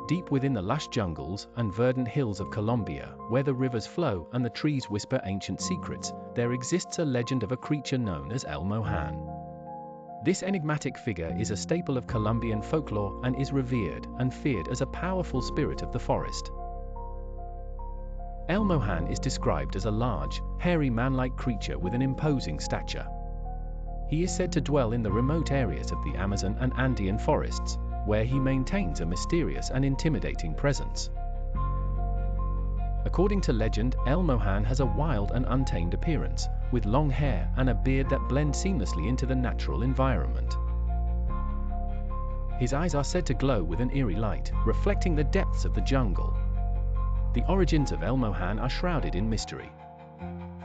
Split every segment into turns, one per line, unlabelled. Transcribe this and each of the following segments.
deep within the lush jungles and verdant hills of Colombia, where the rivers flow and the trees whisper ancient secrets, there exists a legend of a creature known as El Mohán. This enigmatic figure is a staple of Colombian folklore and is revered and feared as a powerful spirit of the forest. El Mohán is described as a large, hairy man-like creature with an imposing stature. He is said to dwell in the remote areas of the Amazon and Andean forests, where he maintains a mysterious and intimidating presence. According to legend, El Mohán has a wild and untamed appearance, with long hair and a beard that blend seamlessly into the natural environment. His eyes are said to glow with an eerie light, reflecting the depths of the jungle. The origins of El Mohán are shrouded in mystery.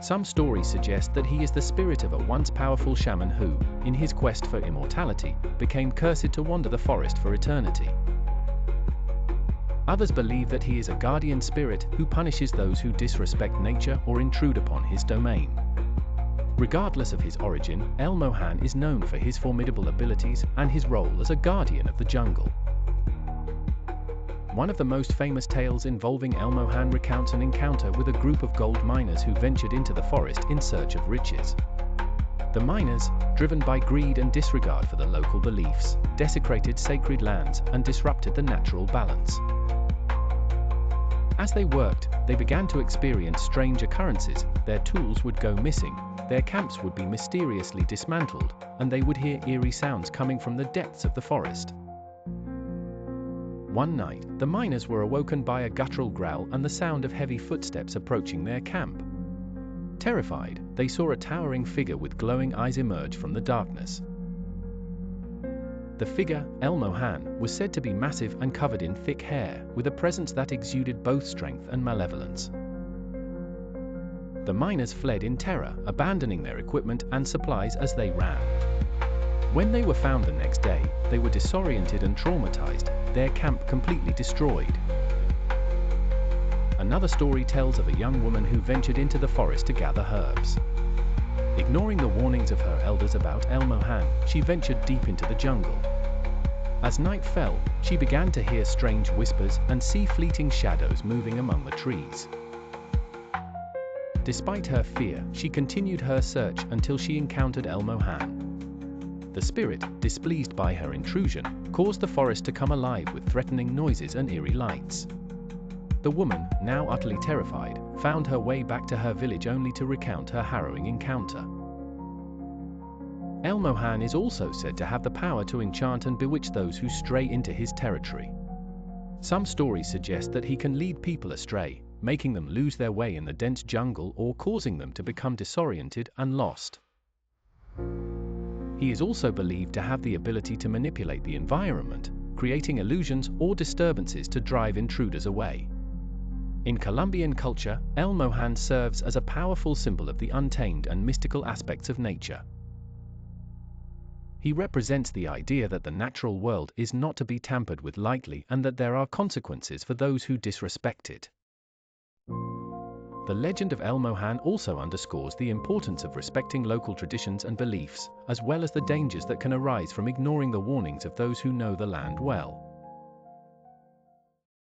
Some stories suggest that he is the spirit of a once powerful shaman who, in his quest for immortality, became cursed to wander the forest for eternity. Others believe that he is a guardian spirit who punishes those who disrespect nature or intrude upon his domain. Regardless of his origin, El Mohán is known for his formidable abilities and his role as a guardian of the jungle. One of the most famous tales involving El Mohán recounts an encounter with a group of gold miners who ventured into the forest in search of riches. The miners, driven by greed and disregard for the local beliefs, desecrated sacred lands and disrupted the natural balance. As they worked, they began to experience strange occurrences. Their tools would go missing, their camps would be mysteriously dismantled, and they would hear eerie sounds coming from the depths of the forest. One night, the miners were awoken by a guttural growl and the sound of heavy footsteps approaching their camp. Terrified, they saw a towering figure with glowing eyes emerge from the darkness. The figure, El Mohán, was said to be massive and covered in thick hair, with a presence that exuded both strength and malevolence. The miners fled in terror, abandoning their equipment and supplies as they ran. When they were found the next day, they were disoriented and traumatized, their camp completely destroyed. Another story tells of a young woman who ventured into the forest to gather herbs. Ignoring the warnings of her elders about El Mohán, she ventured deep into the jungle. As night fell, she began to hear strange whispers and see fleeting shadows moving among the trees. Despite her fear, she continued her search until she encountered El Mohán. The spirit, displeased by her intrusion, caused the forest to come alive with threatening noises and eerie lights. The woman, now utterly terrified, found her way back to her village only to recount her harrowing encounter. El Mohán is also said to have the power to enchant and bewitch those who stray into his territory. Some stories suggest that he can lead people astray, making them lose their way in the dense jungle or causing them to become disoriented and lost. He is also believed to have the ability to manipulate the environment, creating illusions or disturbances to drive intruders away. In Colombian culture, El Mohán serves as a powerful symbol of the untamed and mystical aspects of nature. He represents the idea that the natural world is not to be tampered with lightly and that there are consequences for those who disrespect it. The legend of El Mohán also underscores the importance of respecting local traditions and beliefs, as well as the dangers that can arise from ignoring the warnings of those who know the land well.